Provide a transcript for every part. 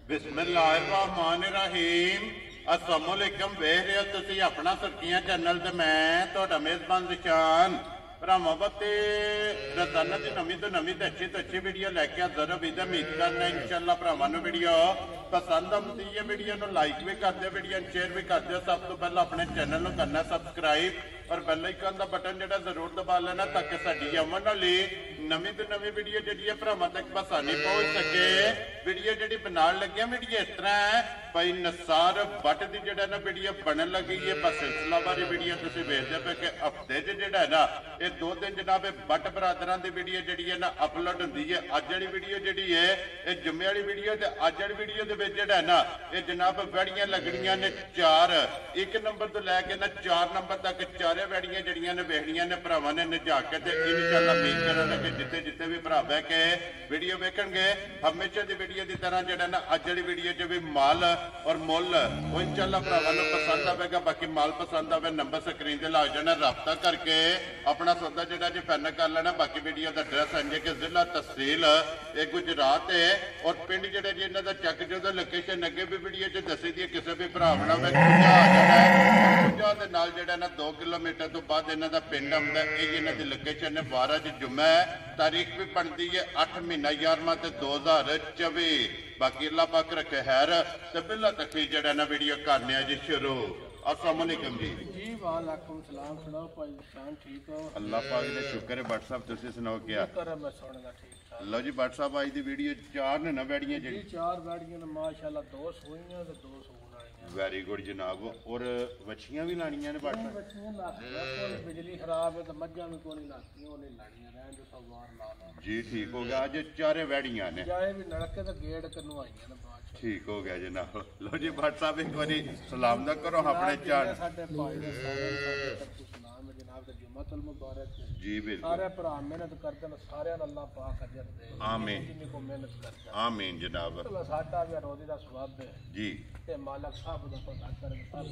बिस्मिल्लाहिर्रहमानिर्रहीम अस्सलाम वालेकुम। वेख रहे हो तुसी अपना सुर्खियां चैनल ते मैं तुहाडा मेज़बान निशान भरावां बत्ते रोजाना की नवीं तो अच्छी वीडियो लैके हाज़र हो। उम्मीद करना इंशाअल्लाह भरावां नूं वीडियो पसंद आउंदी है। वीडियो नूं लाइक भी कर दिओ, वीडियो नूं शेयर भी कर दिओ। सब तो पहले अपने चैनल नूं करना सबसक्राइब और बैल आइकन का बटन जिहड़ा जरूर दबा लेना ताकि साडी आउण वाली नवीं तो नवीं वीडियो जिहड़ी है भरावां तक आसानी पहुंच सके। वीडियो जिहड़ी बनाउण लगे वीडियो इस तरह है भाई निसार भट्ट की जिहड़ा ना वीडियो बनन लगी है। बस सिलसिलावारी वीडियो तुसीं वेखदे पे कि हफ्ते च जिहड़ा है ना ये 2 दिन जनाब भट्ट बरादरां की वीडियो जिहड़ी है ना अपलोड हुंदी है। अज वाली वीडियो जिहड़ी है ये जुम्मे वाली वीडियो ते अज वाली वीडियो दे विच जिहड़ा है ना ये जनाब वैड़ियां लगणियां ने 4 1 नंबर तो लैके ना 4 नंबर तक चारे वैड़ियां जिहड़ियां ने वेखणियां ने भरावां ने नजा के ते इंशाअल्लाह उम्मीद करांगे कि जिथे जिथे भी भरा बह के वीडियो वेखणगे हमेशा दी वीडियो की तरह जिहड़ा ना अज वाली वीडियो च भी माल और मुल वो इंशाअल्लाह भरावां नूं पसंद आवेगा। बाकी माल पसंद आवे नंबर स्क्रीन ते लग जाना, रब्ता करके अपना सौदा जिहड़ा जी फाइनल कर लेना। बाकी वीडियो का एड्रैस है कि जिला तहसील ये गुजरात है और पिंड जिहड़े जी इन्हां दा चक जो लोकेशन अगे भी वीडियो च दसी दी किसी भी भरा बना दे नाल जिहड़ा ना 2 किलोमीटर तो बाद इन्हां दा पिंड आउंदा है। ये इन्हां दी लोकेशन है 12 च जुम्मा है, तारीख भी बनती है 8 महीना 11वां ते 2024। बाकी अल्लाह पाक रखे खैर ते बिल्ला तकफीर जिहड़ा ना वीडियो करने जी शुरू। अस्सलाम वालेकुम जी। जी वालेकुम सलाम। सुनाओ भाई शान ठीक हो? अल्लाह पाक दे शुक्र है। बट साहब तुसीं सुनाओ क्या कर मैं सुनगा ठीक ठाक। लो जी बट साहब आज दी वीडियो 4 ने ना बैठियां जी 4 बैठियां ने माशाल्लाह 2 सोईयां ते 2 सोण वालियां। वेरी गुड जनाब। और वछियां भी लानियां ने बट बच्चियां लातियां कोई बिजली खराब है तो मज्जां भी कोई लातियां वो नहीं लानियां रहन जो सब वार ला ला जी। ठीक हो गया। आज 4 वैड़ियां ने जाए भी नलके तो गेड़ कनु आईयां ने बात। ठीक हो गया जनाब। लो जी भट्ट साहब एक बारी सलाम ना करो अपने चार साडे भाई ने सारे तरफ सलाम है जनाब ते जुम्मतुल मुबारक जी। बिल्कुल सारे भरा मेहनत करदे ने सारे अल्लाह पाक अजर दे। आमीन जिन्नी को मेहनत करदा आमीन जनाब साडा भी रोजी दा सवाब है जी। ते मालक साहब दा पता करे सब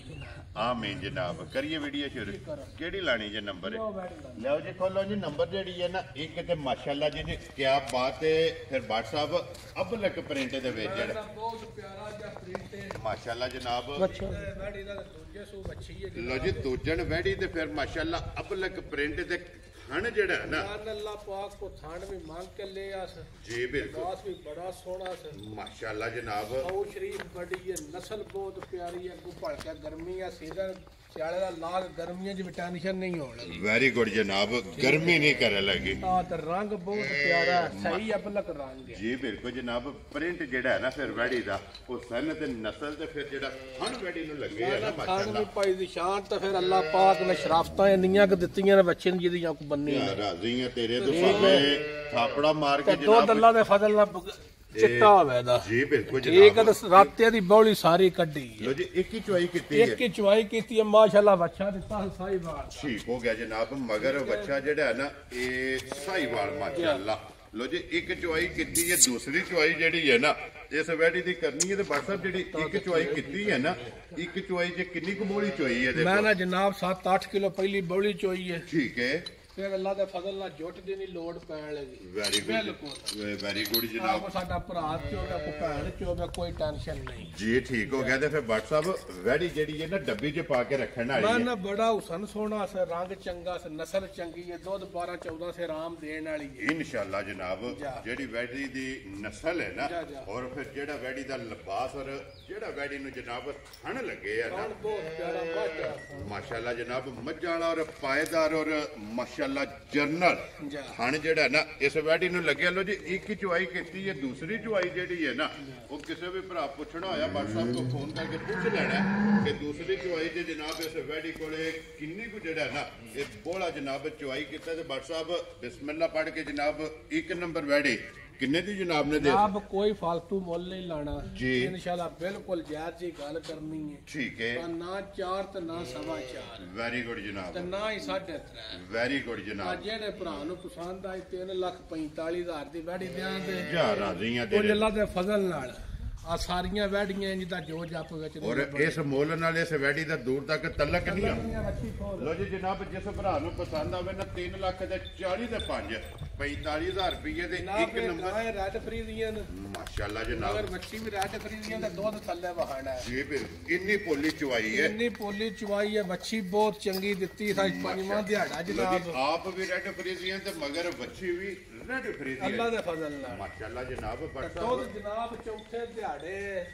आमीन जनाब। करिए वीडियो शुरू। केड़ी लानी जे नंबर लो बैठ ला लो जी खोलो जी नंबर जेडी है ना एक ते माशाल्लाह जी क्या बात है। फिर भट्ट साहब अबलक प्रिंट दे विच जेड़ा बहुत प्यारा जा प्रिंट है माशाल्लाह जनाब। वैड़ी दा दूजे सू मच्छी है लो जी दूजन वैड़ी ते फिर माशाल्लाह अबलक प्रिंट ते थन जेड़ा है ना अल्लाह पाक को थान भी मांग के ले आस जी। बिल्कुल गास भी बड़ा सोना से माशाल्लाह जनाब। औ शरीफ बड़ी है, नस्ल बहुत प्यारी है। को भड़ के गर्मी है सीजन सियाले दा लाग गर्मियां च भी टेंशन नहीं होना। वेरी गुड जनाब। गर्मी नहीं करे लगी। हां ते रंग बहुत प्यारा है, सही अबलक रंग है जी। बिल्कुल जनाब। प्रिंट जेड़ा है ना फिर वैड़ी दा वो सन ते नस्ल ते फिर जेड़ा थन वैड़ी नु लगे है ना खान माशाल्लाह। भी भाई दी शान ते फिर अल्लाह पाक ने शराफतां इन्नियां क दित्तियां ने बच्चे ने जिदियां को बन्नी या राजी है तेरे तो सामने थापड़ा मार के दो जनाब दल्ला दे फजल ना चिट्टा होवे दा जी। बिल्कुल ठीक है जनाब। ते राते दी बौली सारी कड्डी है। लो जी एक ही चुआई कीती है। एक ही चुवाई कीती है माशाल्लाह बच्चा दित्ता साई बार ठीक हो गया जनाब। मगर बच्चा जेड़ा है ना ये साहीवाल माशाल्लाह। लो जी एक चुआई कीती है। दूसरी चुआई जेड़ी है ना इस वैड़ी दी करनी है ते बट साहब जेड़ी एक चुआई कीती है ना एक चुआई च कितनी कुछ बोली चुआई है मैं देखो। ना जनाब 7-8 किलो पहली बौली चोई है। ठीक है। फिर अल्लाह दे फजल नाल जुट दी नहीं लोड पैण लगी। वेरी गुड बिल्कुल वेरी गुड आपको जनाब साडा भरा चोगा को भैन चोगा कोई टेंशन नहीं जी। ठीक हो गया। फिर भट्ट साहब वैड़ी जेड़ी है ना डब्बी च पा के रखने वाली मैं है। ना बड़ा हुसन सोना से रंग चंगा से नस्ल चंगी है दूध 12-14 से आराम देने वाली है इंशाल्लाह जनाब। जेड़ी वैड़ी दी नस्ल है ना और फिर जेड़ा वैड़ी दा लिबास और जेड़ा वैड़ी नु जनाब थन लगे है ना बहुत प्यारा बाटा माशाल्लाह जनाब। मज्जा वाला और पायदार और माशाल्लाह जर्नल थन जेड़ा ना इस वैड़ी नु लगे। लो जी एक ही चुआई कीती है। दूसरी चुआई जेड़ी है ना वो किसी भी भरा पुछना होया भट्ट साहब को फोन करके पूछ लेना कि दूसरी चुआई च जनाब इस वैड़ी कोले किन्नी को जेड़ा ना ये बोला जनाब चुआई कीता ते भट्ट साहब बिस्मिल्लाह पढ़ के जनाब 1 नंबर वैड़ी किन्ने दी जनाब ने दे जनाब कोई फालतू मुल नहीं लाना जी। इंशाल्लाह बिल्कुल जायज जी गल करनी है। ठीक है। ना 4 ते ना 4.25 वेरी गुड जनाब। ते ना ही 3.5 वेरी गुड जनाब। जेड़े भरा नु पसंद आई 3,45,000 दी वैड़ी दें ते जा राजियां कुछ तेरे अल्लाह दे फजल नाल आ सारियां वैड़ियां जिदा जो जप विच और इस मोल नाल इस वैड़ी दा दूर तक तलक नहीं आ। लो जी जनाब जिस भरा नु पसंद आवे ना 3,40,000 ते 5 45,000 ਰੁਪਏ ਦੇ ਜਨਾਬ ਇੱਕ ਇਹ ਨੰਬਰ ਗਾਂ ਰੈਡ ਫਰੀਜ਼ੀਅਨ ਮਾਸ਼ਾਅੱਲਾ ਅਗਰ ਜਨਾਬ ਮੱਛੀ ਵੀ ਰੈਡ ਫਰੀਜ਼ੀਅਨ ਦਾ ਦੁੱਧ ਥੱਲੇ ਵਹਾਣਾ ਹੈ ਜੀ ਬਿਲਕੁਲ ਇੰਨੀ ਪੋਲੀ ਚਵਾਈ ਹੈ ਇੰਨੀ ਪੋਲੀ ਚਵਾਈ ਹੈ ਮੱਛੀ ਬਹੁਤ ਚੰਗੀ ਦਿੱਤੀ ਸਾਈ ਪੰਜਵਾਂ ਦਿਹਾੜਾ ਜਨਾਬ ਆਪ ਵੀ ਰੈਡ ਫਰੀਜ਼ੀਆਂ ਤੇ ਮਗਰ ਬੱਚੀ ਵੀ ਰੈਡ ਫਰੀਜ਼ੀਆਂ ਅੱਲਾ ਦੇ ਫਜ਼ਲ ਨਾਲ ਮਾਸ਼ਾਅੱਲਾ ਜਨਾਬ ਬੜਾ ਦੁੱਧ ਜਨਾਬ ਚੌਥੇ ਦਿਹਾੜੇ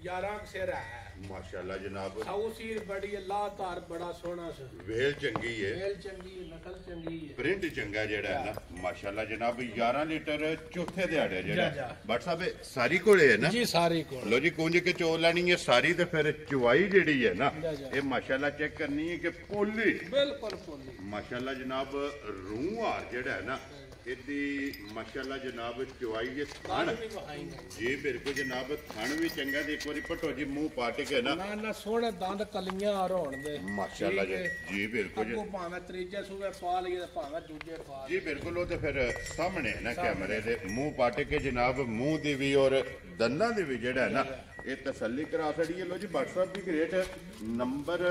11 ਸਿਰ ਹੈ ਮਾਸ਼ਾਅੱਲਾ ਜਨਾਬ ਸਾਊਸੀਰ ਬੜੀ ਅੱਲਾਹ ਤਾਰ ਬੜਾ ਸੋਹਣਾ ਸੀ ਵੇਲ ਚੰਗੀ ਹੈ ਮੇਲ ਚੰਗੀ ਹੈ, ਨਕਲ ਚੰਗੀ ਹੈ ਪ੍ਰਿੰਟ ਚੰਗਾ ਜਿਹੜਾ ਹੈ ਨਾ ਮਾਸ਼ਾਅੱਲਾ ਜਨਾਬ 11 ਲੀਟਰ ਚੌਥੇ ਦਿਹਾੜੇ ਜਾ। ਜਿਹੜਾ ਬਟ ਸਾਹਿਬ ਇਹ ਸਾਰੀ ਕੋਲੇ ਹੈ ਨਾ ਜੀ ਸਾਰੀ ਕੋਲ ਲੋ ਜੀ ਕੁੰਜ ਕੇ ਚੋ ਲੈਣੀ ਹੈ ਸਾਰੀ ਤੇ ਫਿਰ ਚੁਵਾਈ ਜਿਹੜੀ ਹੈ ਨਾ ਜਾ। ਇਹ ਮਾਸ਼ਾਅੱਲਾ ਚੈੱਕ ਕਰਨੀ ਹੈ ਕਿ ਪੋਲੀ ਬਿਲਕੁਲ ਪੋਲੀ ਮਾਸ਼ਾਅੱਲਾ ਜਨਾਬ ਰੂਹ ਹਾਰ ਜਿਹੜਾ ਹੈ ਨਾ ਇਹਦੀ ਮਾਸ਼ਾਅੱਲਾ ਜਨਾਬ ਚੁਵਾਈ ਜੇ ਥਣ ਵੀ ਵਹਾਈ ਜੀ ਬਿਲਕੁਲ ਜਨਾਬ ਥਣ ਵੀ ਚੰਗਾ ਤੇ ਇੱਕ ਵਾਰੀ ਪਟੋ ਜੀ ਮੂੰਹ ਪਾਟ ਕੇ ਨਾ ਨਾ ਸੋਹਣੇ ਦੰਦ ਕਲੀਆਂ ਰੋਣ ਦੇ ਮਾਸ਼ਾਅੱਲਾ ਠੀਕ ਹੈ। ਜੀ ਬਿਲਕੁਲ ਜੀ ਅੱਗੋਂ ਭਾਵੇਂ ਤੀਜੇ ਸੂਬੇ ਪਾ ਲਈਏ ਤੇ ਭਾਵੇਂ ਦੂਜੇ ਪਾ ਲਈਏ ਜੀ ਬਿਲਕੁਲ ਉਹ ਤੇ ਫਿਰ ਸਾਹਮਣੇ ਹੈ ਨਾ ਕੈਮਰੇ ਦੇ ਮੂੰਹ ਪਾਟ ਕੇ ਜਨਾਬ ਮੂੰਹ ਦੀ ਵੀ ਔਰ ਦੰਦਾਂ ਦੀ ਵੀ ਜਿਹੜਾ ਹੈ ਨਾ ਇਹ ਤਸੱਲੀ ਕਰਾ ਛੜੀ ਹੈ ਲੋ ਜੀ WhatsApp ਦੀ ਗ੍ਰੇਟ ਨੰਬਰ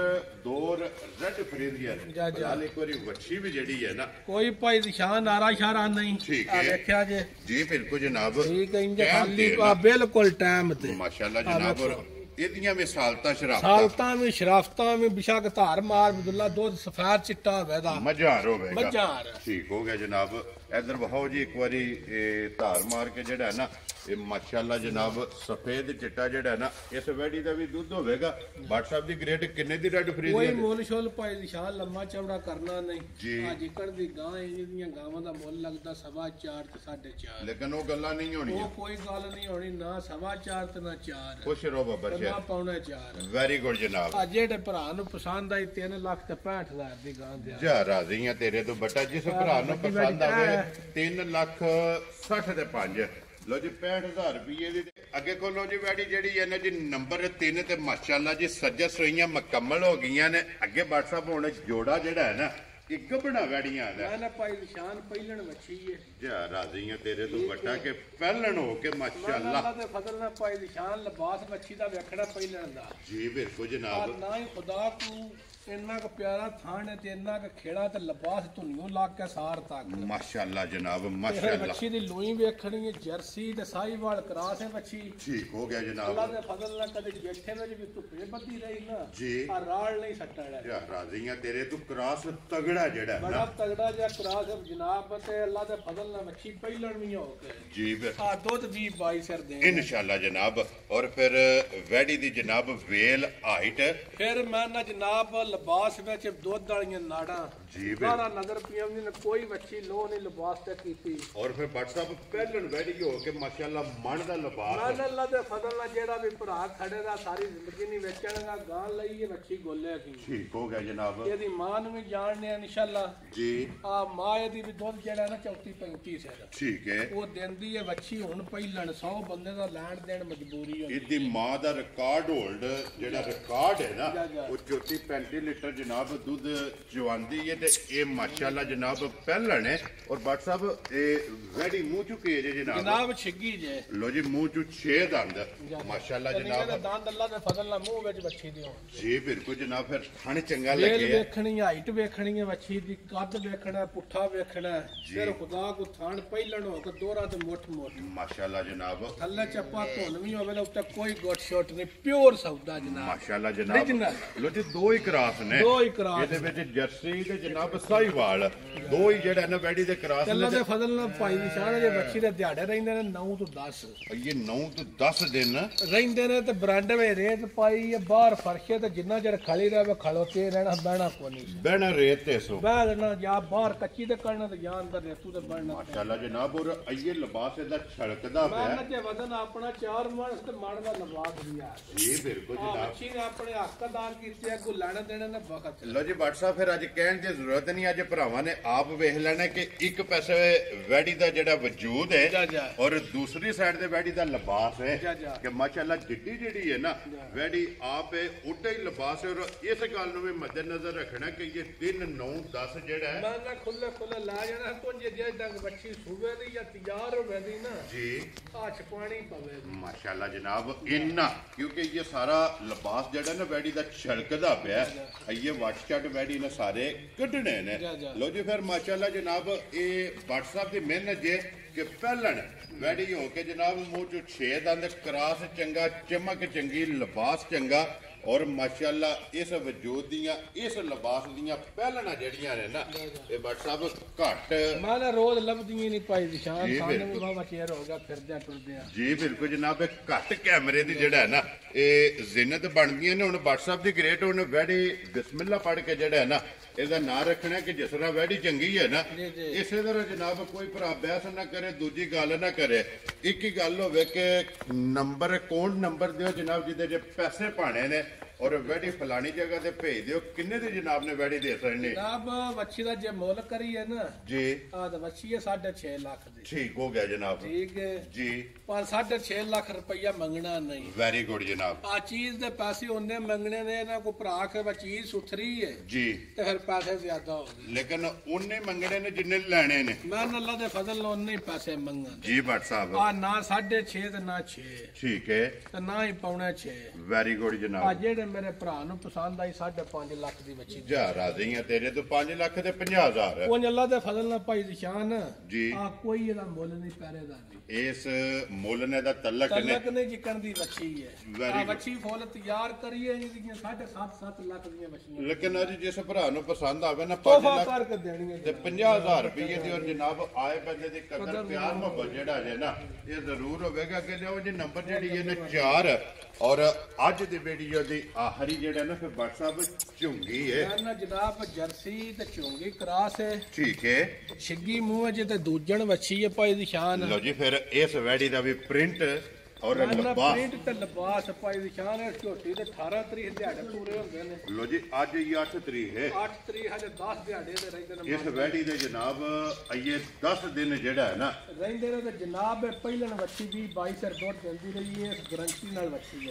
2 ਰੈਡ ਫਰੀਜ਼ੀਅਰ ਜਾ। ਹਾਲ ਇੱਕ ਵਾਰੀ ਵੱਛੀ ਵੀ ਜਿਹੜੀ ਹੈ ਨਾ ਕੋਈ ਭਾਈ ਨਿਸ਼ਾਨ ਨਾਰਾ ਇਸ਼ਾਰਾ ਨਹੀਂ ਠੀਕ ਆ ਹੈ। ਵੇਖਿਆ ਜੇ ਜੀ ਬਿਲਕੁਲ ਜਨਾਬ ਠੀਕ ਹੈ ਇੰਜ ਟਾਈਮ ਖਾਲੀ ਤੇ ਆ ਨਾ। ਬਿਲਕੁਲ ਟਾਈਮ ਤੇ ਮਾਸ਼ਾਅੱਲਾ ਆ ਜਨਾਬ ਵੇਖੋ। ਇਹਦੀਆਂ ਮਿਸਾਲਤਾਂ ਸ਼ਰਾਫਤਾਂ ਸਾਲਤਾਂ ਵੀ ਸ਼ਰਾਫਤਾਂ ਵੀ ਬਿਸ਼ੱਕ ਧਾਰ ਮਾਰ ਅਬਦੁੱਲਾ ਦੁੱਧ ਸਫੈਦ ਚਿੱਟਾ ਹੋਵੇ ਦਾ ਮਜ਼ਾਰ ਹੋਵੇਗਾ ਮਜ਼ਾਰ। ਠੀਕ ਹੋ ਗਿਆ ਜਨਾਬ ਇਧਰ ਵਹਾਓ ਜੀ ਇੱਕ ਵਾਰੀ ਇਹ ਧਾਰ ਮਾਰ ਕੇ ਜਿਹੜਾ ਹੈ ਨਾ ਇਹ ਮਾਸ਼ਾਅੱਲਾ ਜਨਾਬ ਸਫੇਦ ਚਿੱਟਾ ਜਿਹੜਾ ਹੈ ਨਾ ਇਸ ਵੈੜੀ ਦਾ ਵੀ ਦੁੱਧ ਹੋਵੇਗਾ WhatsApp ਦੀ ਗ੍ਰੇਡ ਕਿੰਨੇ ਦੀ ਰੈਡ ਫਰੀਜ਼ੀ ਕੋਈ ਹੈ ਮੁੱਲ ਸ਼ੁੱਲ ਭਾਈ ਨਿਸ਼ਾਨ ਲੰਮਾ ਚੌੜਾ ਕਰਨਾ ਨਹੀਂ ਜੀ। ਆ ਜਿੱਕੜ ਦੀ ਗਾਂ ਇਹਦੀਆਂ ਗਾਵਾਂ ਦਾ ਮੁੱਲ ਲੱਗਦਾ 4.5 ਤੇ 4.5 ਲੇਕਿਨ ਉਹ ਗੱਲਾਂ ਨਹੀਂ ਹੋਣੀਆਂ ਉਹ ਕੋਈ ਗੱਲ ਨਹੀਂ ਹੋਣੀ ਨਾ 4.5 ਤੇ ਨਾ 4 ਖੁਸ਼ ਰਹੋ ਬਾਬਾ ਨਾ ਸ਼ੇਰ ਪੌਣਾ 4 ਵੈਰੀ ਗੁੱਡ ਜਨਾਬ ਆ ਜਿਹੜੇ ਭਰਾ ਨੂੰ ਪਸੰਦ ਆਈ 3 ਲੱਖ ਤੇ 65,000 ਦੀ ਗਾਂ ਦੇ ਜਾ ਰਾਜ਼ੀ ਆ ਤੇਰੇ ਤੋਂ ਬਟਾ ਜਿਸ ਭਰਾ ਨੂੰ ਵੱਡੀ ਪਸੰਦ ਵੱਡੀ ਆਵੇ 3 ਲੱਖ 60 ਤੇ 5 ਲੋ ਜੀ 65,000 ਰੁਪਏ ਦੀ ਤੇ ਅੱਗੇ ਕੋਲ ਲੋ ਜੀ ਵੈੜੀ ਜਿਹੜੀ ਹੈ ਨਾ ਜੀ ਨੰਬਰ 3 ਤੇ ਮਾਸ਼ਾਅੱਲਾ ਜੀ ਸੱਜਸ ਰਹੀਆਂ ਮੁਕੰਮਲ ਹੋ ਗਈਆਂ ਨੇ ਅੱਗੇ WhatsApp ਹੁਣ ਜੋੜਾ ਜਿਹੜਾ ਹੈ ਨਾ ਇੱਕ ਬਣਾ ਵੈੜੀਆਂ ਦਾ ਨਾ ਭਾਈ ਨਿਸ਼ਾਨ ਪਹਿਲਣ ਵੱਛੀ ਹੈ ਜਾ ਰਾਜ਼ੀ ਆ ਤੇਰੇ ਤੋਂ ਬਟਾ ਕੇ ਪਹਿਲਣ ਹੋ ਕੇ ਮਾਸ਼ਾਅੱਲਾ ਅੱਲਾਹ ਦੇ ਫਜ਼ਲ ਨਾਲ ਭਾਈ ਨਿਸ਼ਾਨ ਲਿਬਾਸ ਵੱਛੀ ਦਾ ਵੇਖਣਾ ਪਹਿਲਣ ਦਾ ਜੀ ਬਿਲਕੁਲ ਆ ਜਨਾਬ ਨਾ ਹੀ ਖੁਦਾ ਨੂੰ ਇੰਨਾ ਕੁ ਪਿਆਰਾ ਥਾਣ ਹੈ ਤੇ ਇੰਨਾ ਕੁ ਖੇੜਾ ਤੇ ਲਿਬਾਸ ਧੁਨੀਓ ਲੱਗ ਕੇ ਸਾਰ ਤੱਕ ਮਾਸ਼ਾਅੱਲਾ ਜਨਾਬ ਇਹ ਮਾਸ਼ਾਅੱਲਾ ਵੱਛੀ ਦੀ ਲੋਈ ਵੇਖਣੀ ਹੈ ਜਰਸੀ ਤੇ ਸਾਹੀਵਾਲ ਕਰਾਸ ਹੈ ਵੱਛੀ ਠੀਕ ਹੋ ਗਿਆ ਅੱਲਾਹ ਜਨਾਬ ਦੇ ਫਜ਼ਲ ਨਾਲ ਕਦੇ ਜੇਠੇ ਵਿੱਚ ਵੀ ਧੁੱਪੇ ਬੱਦੀ ਰਹੀ ਨਾ ਜੀ। ਆ ਰਾਲ ਨਹੀਂ ਸੱਟਣਾ ਜਾ ਰਾਜ਼ੀ ਆ ਤੇਰੇ ਤੋਂ ਕ੍ਰਾਸ ਤਗੜਾ ਜਿਹੜਾ ਹੈ ਬੜਾ ਨਾ ਤਗੜਾ ਜਿਹਾ ਕਰਾਸ ਹੈ ਜਨਾਬ ਤੇ ਅੱਲਾਹ ਦੇ ਫਜ਼ਲ ਨਾਲ ਵੱਛੀ ਪਹਿਲਣ ਵੀ ਹੋ ਕੇ ਜੀ ਆ ਦੁੱਧ ਵੀ 22 ਸਿਰ ਦੇ ਇਨਸ਼ਾਅੱਲਾ ਜਨਾਬ ਔਰ ਫਿਰ ਵੈੜੀ ਦੀ ਜਨਾਬ ਵੇਲ ਹਾਈਟ ਫਿਰ ਮੈਂ ਨਾ ਜਨਾਬ ਲਿਬਾਸ ਵਿੱਚ ਦੁੱਧ ਵਾਲੀਆਂ ਨਾੜਾਂ ਜੀ ਸਾਰਾ ਨਜ਼ਰ ਪੀਵਨੀ ਨੇ ਕੋਈ ਵੱਛੀ ਲੋ ਨਹੀਂ ਲਿਬਾਸ ਤੇ ਕੀਤੀ ਔਰ ਫਿਰ WhatsApp ਪਹਿਲਣ ਵੈੜੀ ਹੋ ਕੇ ਮਾਸ਼ਾਅੱਲਾ ਮਣ ਦਾ ਲਿਬਾਸ ਮੈਂ ਅੱਲਾ ਦੇ ਫਜ਼ਲ ਨਾਲ ਜਿਹੜਾ ਵੀ ਭਰਾ ਖੜੇ ਦਾ ਸਾਰੀ ਜ਼ਿੰਦਗੀ ਨਹੀਂ ਵੇਚਣਗਾ ਗਾਂ ਲਈ ਇਹ ਵੱਛੀ ਗੋਲੇ ਕੀ ਠੀਕ ਹੋ ਗਿਆ ਜਨਾਬ ਇਹਦੀ ਮਾਂ ਨੂੰ ਵੀ ਜਾਣਨੇ ਆ ਇਨਸ਼ਾਅੱਲਾ ਜੀ ਆ ਮਾਂ ਇਹਦੀ ਵੀ ਦੁੱਧ ਜਿਹੜਾ ਨਾ 34 35 ਸਿਰ ਠੀਕ ਹੈ ਉਹ ਦਿੰਦੀ ਹੈ ਵੱਛੀ ਹੁਣ ਪਹਿਲਣ 100 ਬੰਦੇ ਦਾ ਲੈਣ ਦੇਣ ਮਜਬੂਰੀ ਹੋਈ ਇਹਦੀ ਮਾਂ ਦਾ ਰਿਕਾਰਡ ਹੋਲਡ ਜਿਹੜਾ ਰਿਕਾਰਡ ਹੈ ਨਾ ਜਾ। ਉਹ 34 35 ਲੀਟਰ ਜਨਾਬ ਦੁੱਧ ਚਵਾਉਂਦੀ ਹੈ ਤੇ ਇਹ ਮਾਸ਼ਾਅੱਲਾ ਜਨਾਬ ਪਹਿਲਣ ਹੈ ਔਰ WhatsApp ਇਹ ਵੈੜੀ ਮੂੰਹ ਚੁੱਕੀ ਹੈ ਜੀ ਜਨਾਬ ਜਨਾਬ ਛਿੱਗੀ ਜੇ ਲੋ ਜੀ ਮੂੰਹ ਚੋਂ 6 ਦੰਦ ਮਾਸ਼ਾਅੱਲਾ ਇਹਦੇ ਜਨਾਬ ਦੰਦ ਅੱਲਾ ਦੇ ਫਜ਼ਲ ਨਾਲ ਮੂੰਹ ਵਿੱਚ ਵੱਛੀ ਦਿਓ ਜੀ ਬਿਲਕੁਲ ਜਨਾਬ ਫਿਰ ਥਣ ਚੰਗਾ ਵੇਲ ਲੱਗੇ ਵੇਖਣੀ ਹਾਈਟ ਵੇਖਣੀ ਹੈ ਵੱਛੀ ਦੀ ਕੱਦ ਵੇਖਣਾ ਪੁੱਠਾ ਵੇਖਣਾ ਫਿਰ ਖੁਦਾ ਕੋ ਥਾਣ ਪਹਿਲਣ ਹੋ ਕੇ ਦੋਰਾ ਤੇ ਮੁੱਠ ਮੁੱਠ ਮਾਸ਼ਾਅੱਲਾ ਜਨਾਬ ਥੱਲੇ ਚੱਪਾ ਧੁਨ ਵੀ ਹੋਵੇ ਤਾਂ ਉੱਤੇ ਕੋਈ ਗੁੱਟ ਸ਼ੋਟ ਨਹੀਂ ਪਿਓਰ ਸੌਦਾ ਜਨਾਬ ਮਾਸ਼ਾਅੱਲਾ ਜਨਾਬ Original। ਲੋ ਜੀ ਦੋ ਹੀ ਕਰਾਸ ਨੇ ਦੋ ਹੀ ਕਰਾਸ ਇਹਦੇ ਵਿੱਚ ਜਰਸੀ ਤੇ ਜਨਾਬ ਸਾਹੀਵਾਲ ਦੋ ਹੀ ਜਿਹੜਾ ਨਾ ਵੈੜੀ ਦੇ ਕਰਾਸ ਅੱਲਾ ਨੇ ਦੇ ਫਜ਼ਲ ਨਾਲ ਭਾਈ ਨਿਸ਼ਾਨ ਜੇ ਵੱਛੀ ਦੇ ਦਿਹਾੜੇ ਰਹਿੰਦੇ ਨੇ 9 ਤੋਂ 10 ਇਹ 9 ਤੋਂ 10 ਦਿਨ ਰਹਿੰਦੇ ਨੇ ਤੇ ਬਰਾਂਡੇ ਵਿੱਚ ਰੇਤ ਪਾਈ ਹੈ ਬਾਹਰ ਫਰਸ਼ੇ ਤੇ ਜਿੰਨਾ ਚਿਰ ਖੜੀ ਰਹੇ ਖਲੋਤੇ ਰਹਿਣਾ ਬਹਿਣਾ ਕੋਈ ਨਹੀਂ ਬਹਿਣਾ ਰੇਤ ਤੇ ਸੋ ਬਹਿ ਲੈਣਾ ਜਾਂ ਬਾਹਰ ਕੱਚੀ ਤੇ ਕਰਨਾ ਤੇ ਜਾਂ ਅੰਦਰ ਰੇਤੂ ਤੇ ਬਹਿਣਾ ਮਾਸ਼ਾਅੱਲਾ ਜਨਾਬ ਔਰ ਇਹ ਲਿਬਾਸ ਇਹਦਾ ਛਲਕਦਾ ਮੈਂ ਪਿਆ ਨਾ ਜੇ ਵਦਨ ਆਪਣਾ 4 ਮਣ ਤੇ ਮਣ ਦਾ ਲਿਬਾਸ ਵੀ ਆ ਜੀ ਬਿਲਕੁਲ ਆ ਜਨਾਬ ਬੱਚੀ ਨੇ ਆਪਣੇ ਹੱਕ ਅਦਾਨ ਕੀਤੇ ਅੱਗੋਂ ਲੈਣਾ ਦੇਣਾ ਨਾ ਵਕਤ ਲੋ ਜੀ WhatsApp ਫਿਰ ਅੱਜ ਕਹਿਣ ਦੀ ਜ਼ਰੂਰਤ ਨਹੀਂ ਅੱਜ ਭਰਾਵਾਂ ਨੇ ਆਪ ਵੇਖ ਲੈਣਾ ਕਿ ਇੱਕ ਪਾਸੇ ਵੈੜੀ ਦਾ ਜਿਹੜਾ ਵਜੂਦ ਜਾ, ਹੈ ਜਾ। ਔਰ ਦੂਸਰੀ ਸਾਈਡ ਤੇ ਵੈੜੀ ਦਾ ਲਿਬਾਸ ਹੈ ਜਾ, ਜਾ। ਕਿ ਮਾਸ਼ਾਅੱਲਾ ਜਿੱਡੀ ਜਿਹੜੀ ਹੈ ਨਾ ਵੈੜੀ ਆਪ ਹੈ ਉੱਡਾ ਹੀ ਲਿਬਾਸ ਹੈ ਔਰ ਇਸ ਗੱਲ ਨੂੰ ਵੀ ਮੱਦੇਨਜ਼ਰ ਰੱਖਣਾ ਕਿ ਇਹ 3 9 10 ਜਿਹੜਾ ਹੈ ਮੈਂ ਨਾ ਖੁੱਲੇ ਖੁੱਲੇ ਲਾ ਜਾਣਾ ਕੁੰਜ ਜੇ ਡੰਗ ਬੱਚੀ ਸੂਬੇ ਦੀ ਜਾਂ ਤਿਆਰ ਹੋਵੇ ਦੀ ਨਾ ਜੀ ਆਛ ਪਾਣੀ ਪਵੇ ਮਾਸ਼ਾਅੱਲਾ ਜਨਾਬ ਇੰਨਾ ਕਿਉਂਕਿ ਇਹ ਸਾਰਾ ਲਿਬਾਸ ਜਿਹੜਾ ਨਾ ਵੈੜੀ ਦਾ ਛਲਕਦਾ ਪਿਆ ये WhatsApp वैडी ने सारे कटने ने लो जी फिर माशाल्लाह जनाब ये WhatsApp की मेहनत जे कि पहलन वैडी हो के जनाब मुंह चो 6 दंद क्रास चंगा चमक चंगी लिबास चंगा और माशाल्लाह इस वजूद दियां इस लिबास दियां पहलना जड़ियां ने ना ये WhatsApp घट माना रोज लभदी नहीं पाई निशान सामने में बाबा चेयर होगा फिरदे टुरदे जी बिल्कुल जनाब घट कैमरे दी जेड़ा है ना ये जिन्नत बनदियां ने हुन WhatsApp दी ग्रेट हुन वैडी बिस्मिल्लाह पढ़ के जेड़ा है ना ਇਹਦਾ ਨਾਂ ਰੱਖਣਾ ਕਿ ਜਿਸ ਤਰ੍ਹਾਂ ਵੈਡੀ ਚੰਗੀ ਹੈ ਨਾ ਇਸੇ ਤਰ੍ਹਾਂ ਜਨਾਬ ਕੋਈ ਭਰਾ ਬਹਿਸ ਨਾ ਕਰੇ ਦੂਜੀ ਗੱਲ ਨਾ ਕਰੇ ਇੱਕ ਹੀ ਗੱਲ ਹੋਵੇ ਕਿ ਨੰਬਰ ਅਕਾਊਂਟ ਨੰਬਰ ਦਿਓ ਜਨਾਬ ਜਿਹਦੇ ਜੇ ਪੈਸੇ ਪਾਣੇ ਨੇ और वैडी फलानी जगह से भेज दियो किन्ने दी जनाब ने वैडी दे सकने जनाब वच्छी दा जे मोल करी है ना जी आ तो वच्छी है 6.5 लाख दी ठीक हो गया जनाब ठीक है जी पर 6.5 लाख रुपया मंगना नहीं वेरी गुड जनाब आ चीज दे पैसे उन्ने मंगने ने ना को भरा के वो चीज सुथरी है जी ते फिर पैसे ज्यादा हो गए लेकिन उन्ने मंगने ने जिन्ने लेने ने मैं अल्लाह दे फजल नाल उन्ने पैसे मंगा जी भट्ट साहब आ ना 6.5 ते ना 6 ठीक है ते ना ही पौने 6 वेरी गुड जनाब आ जेड़े मेरे भरा नु पसंद आई 5.5 लाख दी बच्ची जा राजी है तेरे तो 5 लाख ते 50,000 ਉਹ ਅੱਲਾ ਦੇ ਫਜ਼ਲ ਨਾਲ ਭਾਈ ਨਿਸ਼ਾਨ ਜੀ ਆ ਕੋਈ ਇਹਦਾ ਮੁੱਲ ਨਹੀਂ ਪੈਰੇਦਾਰ ਨਹੀਂ ਇਸ ਮੁੱਲ ਨੇ ਦਾ ਤਲਕ ਨੇ ਤਲਕ ਨੇ ਜਿਕਣ ਦੀ ਬੱਚੀ ਹੈ ਆ ਬੱਚੀ ਫੁੱਲ ਤਿਆਰ ਕਰੀਏ ਇਹਦੀਆਂ 7.5 ਲੱਖ ਦੀਆਂ ਬੱਚੀਆਂ ਲੇਕਿਨ ਅੱਜ ਜਿਸ ਭਰਾ ਨੂੰ ਪਸੰਦ ਆਵੇ ਨਾ 5 ਤੋਹਫਾ ਲੱਖ ਕਰਕੇ ਦੇਣੀ ਹੈ ਤੇ 50,000 ਰੁਪਏ ਦੀ ਔਰ ਜਨਾਬ ਆਏ ਬੰਦੇ ਦੀ ਕਦਰ ਪਿਆਰ ਮੁਹੱਬਤ ਜਿਹੜਾ ਜੇ ਨਾ ਇਹ ਜ਼ਰੂਰ ਹੋਵੇਗਾ ਕਿ ਲਿਓ ਜੀ ਨੰਬਰ ਜਿਹੜੀ ਹੈ ਨਾ 4 ਔਰ ਅੱਜ ਦੀ ਵੀਡੀਓ ਦੀ ਆਖਰੀ ਜਿਹੜਾ ਨਾ ਫਿਰ WhatsApp ਝੁੰਗੀ ਹੈ ਨਾ ਜਨਾਬ ਜਰਸੀ ਤੇ ਝੁੰਗੀ ਕਰਾਸ ਹੈ ਠੀਕ ਹੈ ਛਿੱਗੀ ਮੂੰਹ ਜੇ ਤੇ ਦੂਜਣ ਵੱਛੀ ਹੈ ਭਾਈ ਦੀ ਸ਼ਾਨ ਲਓ ਜੀ ਫਿਰ ਇਸ ਵੈਡੀ ਦਾ ਵੀ ਪ੍ਰਿੰਟ और लिबास प्रिंट ते लिबास पाई दी शान है झोटी ते 18 तरीक दिहाड़े पूरे होंदे ने लो जी आज ही 8 तरीक है 8 तरीक हजे 10 दिहाड़े ते रहिंदे ने इस वैडी दे जनाब ये 10 दिन जेड़ा है ना रहिंदे ने ते जनाब पहलन वच्छी भी 22 सर दूध देंदी रही है गारंटी नाल वच्छी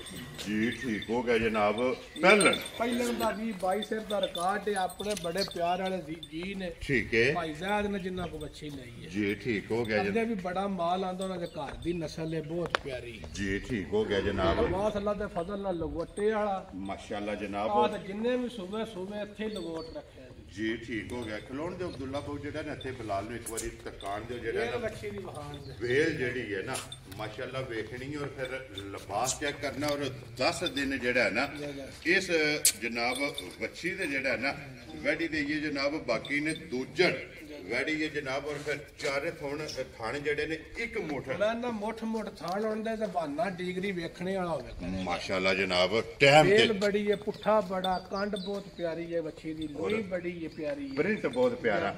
जी ठीक हो गया जनाब पहलन दा भी 22 सर दा रिकॉर्ड है अपने बड़े प्यार वाले जी ने ठीक है भाई जाद ने जिन्ना को वच्छी लई है जी ठीक हो गया जनाब भी बड़ा माल आंदा उन्हां दे घर दी नस्ल है बहुत प्यारी जी ठीक हो गया जनाब अल्लाह अल्लाह दे फजल नाल लगोटे वाला माशाल्लाह जनाब आ ते जिन्ने भी सुबह इत्थे लगोट रखे जी ठीक हो गया खलोण दे अब्दुल्ला बाबू जेड़ा ना इत्थे बिलाल नु एक बारी तकान दे जेड़ा ना बच्ची दी बहान दे वेल जेड़ी है ना माशाल्लाह वेखनी और फिर लिबास चेक करना और 10 दिन जेड़ा है ना इस जनाब बच्ची दे जेड़ा है ना वैडी दे ये जनाब बाकी ने दूजन वैडी ये जनाब और फिर चारे थाने जेड़े ने एक मुठ मैं ना मुठ थान होंदे ते बहाना डिग्री वेखने वाला होवे माशाल्लाह जनाब टाइम बेल बड़ी है पुट्ठा बड़ा कंड बहुत प्यारी है बच्ची दी लोई बड़ी है प्यारी है प्रिंट बहुत प्यारा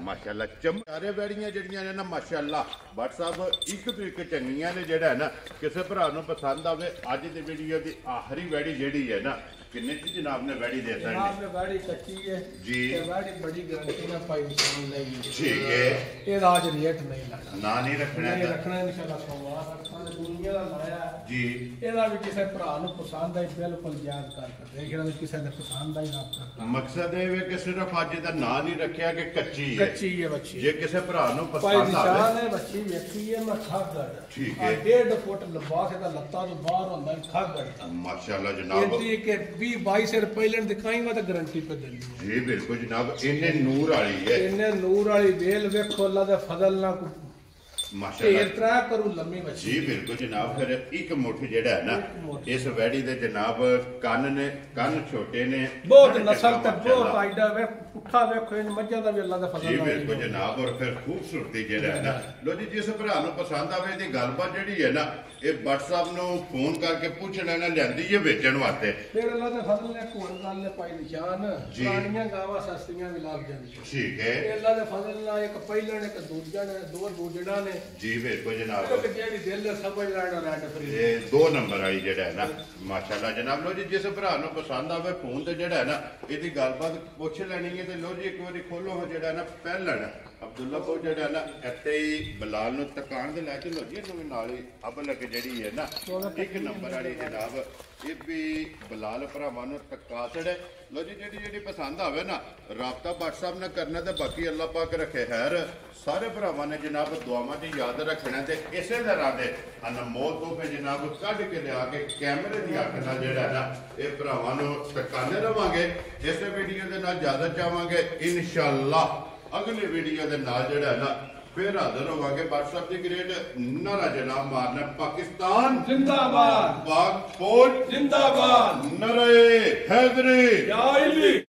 माशाल्लाह चारे वैड़ियां जड़ियां ने ना माशाल्लाह WhatsApp एक तो एक चंगियां ने जेड़ा है ना किसी भरा नु पसंद आवे आज दी वीडियो दी आखिरी वैड़ी जेड़ी है ना किन्ने ची जनाब ने वैड़ी दे सकते जनाब ने वैड़ी कच्ची है जी वैड़ी बड़ी गारंटी ना पाई निशान नहीं ठीक है ये राज रेट नहीं लाना ना नहीं रखना नहीं रखना इंशाल्लाह सोमवार रखना दुनिया दा लाया जी ਇਹਦਾ ਵੀ ਕਿਸੇ ਭਰਾ ਨੂੰ ਪਸੰਦ ਆਈ ਬਿਲਕੁਲ ਯਾਦ ਕਰ ਦੇਖਣਾ ਵੀ ਕਿਸੇ ਦੇ ਪਸੰਦ ਆਈ ਨਾ ਮਕਸਦ ਇਹ ਹੈ ਕਿ ਸਿਰਫ ਅੱਜ ਦਾ ਨਾਂ ਨਹੀਂ ਰੱਖਿਆ ਕਿ ਕੱਚੀ ਹੈ ਬੱਚੀ ਜੇ ਕਿਸੇ ਭਰਾ ਨੂੰ ਭਾਈ ਪਸੰਦ ਆਵੇ ਨਿਸ਼ਾਨ ਹੈ ਬੱਚੀ ਵੇਖੀ ਹੈ ਮੈਂ ਖਾਗੜ ਠੀਕ ਆ ਹੈ 1.5 ਫੁੱਟ ਲੰਬਾਸ ਇਹਦਾ ਲੱਤਾਂ ਤੋਂ ਬਾਹਰ ਹੁੰਦਾ ਖਾਗੜ ਦਾ ਮਾਸ਼ਾਅੱਲਾ ਜਨਾਬ ਇਹ ਕਿ 20 22 ਸਿਰ ਪਹਿਲਣ ਦਿਖਾਈ ਮੈਂ ਤਾਂ ਗਾਰੰਟੀ ਪੇ ਦਿੰਦੀ ਜੀ ਬਿਲਕੁਲ ਜਨਾਬ ਇਹਨੇ ਨੂਰ ਵਾਲੀ ਹੈ ਇਹਨੇ ਨੂਰ ਵਾਲੀ ਵੇਲ ਵੇਖੋ ਅੱਲਾ ਦੇ ਫਜ਼ਲ ਨਾਲ माशाल्लाह इतना करूं लम्मी बच्ची जी बिल्कुल जनाब फिर एक मुठ जेड़ा है ना इस वैड़ी दे जनाब कान ने कान छोटे ने बहुत नस्ल ते बहुत आइडा वे पुठा वेखो इन मज्जा दा भी अल्लाह दा फजल जी बिल्कुल जनाब और फिर खूबसूरती जेड़ा है ना लो जी जिस भरा नु पसंद आवे दी गलबात जेड़ी है ना ये WhatsApp नु फोन करके पूछ लेना लेंदी है बेचण वास्ते फिर अल्लाह दे फजल ने कोई गल ने पाई निशान पुरानियां गावां सस्तियां भी लाग जांदी ठीक है अल्लाह दे फजल नाल एक पहिलण एक दूजा ने दो दूजड़ा ने जी बिल्कुल जनाब जेड़ी दिल ने समझ लेना रेड फ्री ये 2 नंबर वाली जेड़ा है ना माशाल्लाह जनाब लो जी जिस भरा नु पसंद आवे फोन ते जेड़ा है ना इहदी गलबात पूछ लेनी है ते लो जी एक बारी खोलो जेड़ा है ना पहलण ਅਬਦੁੱਲਾ ਕੋ ਜਿਹੜਾ ਨਾ ਇੱਥੇ ਹੀ ਬਲਾਲ ਨੂੰ ਤਕਾਣ ਦੇ ਲੈ ਕੇ ਲੋ ਜੀ ਇਹਨੂੰ ਵੀ ਨਾਲ ਹੀ ਅਬਲਕ ਜਿਹੜੀ ਹੈ ਨਾ ਇੱਕ ਨੰਬਰ ਵਾਲੀ ਜਨਾਬ ਇਹ ਵੀ ਬਲਾਲ ਭਰਾਵਾਂ ਨੂੰ ਤਕਾ ਛੜੇ ਲੋ ਜੀ ਜਿਹੜੀ ਪਸੰਦ ਆਵੇ ਨਾ ਰਾਬਤਾ WhatsApp ਨਾਲ ਕਰਨਾ ਤੇ ਬਾਕੀ ਅੱਲਾਹ ਪਾਕ ਰੱਖੇ ਖੈਰ ਸਾਰੇ ਭਰਾਵਾਂ ਨੇ ਜਨਾਬ ਦੁਆਵਾਂ ਦੀ ਯਾਦ ਰੱਖਣਾ ਤੇ ਇਸੇ ਤਰ੍ਹਾਂ ਦੇ ਅਨਮੋਲ ਤੋਹਫੇ ਜਨਾਬ ਕੱਢ ਕੇ ਲਿਆ ਕੇ ਕੈਮਰੇ ਦੀ ਅੱਖ ਨਾਲ ਜਿਹੜਾ ਨਾ ਇਹ ਭਰਾਵਾਂ ਨੂੰ ਤਕਾਨੇ ਰਵਾਂਗੇ ਇਸੇ ਵੀਡੀਓ ਦੇ ਨਾਲ ਜ਼ਿਆਦਾ ਚਾਹਾਂਗੇ ਇਨਸ਼ਾਅੱਲਾ ਅਗਲੇ ਵੀਡੀਓ ਦੇ ਨਾਲ ਜਿਹੜਾ ਨਾ फिर हाजिर होवांगे WhatsApp की ग्रेड नारा जनाब मारना पाकिस्तान जिंदाबाद पाक फौज जिंदाबाद नरे हैदरी या अली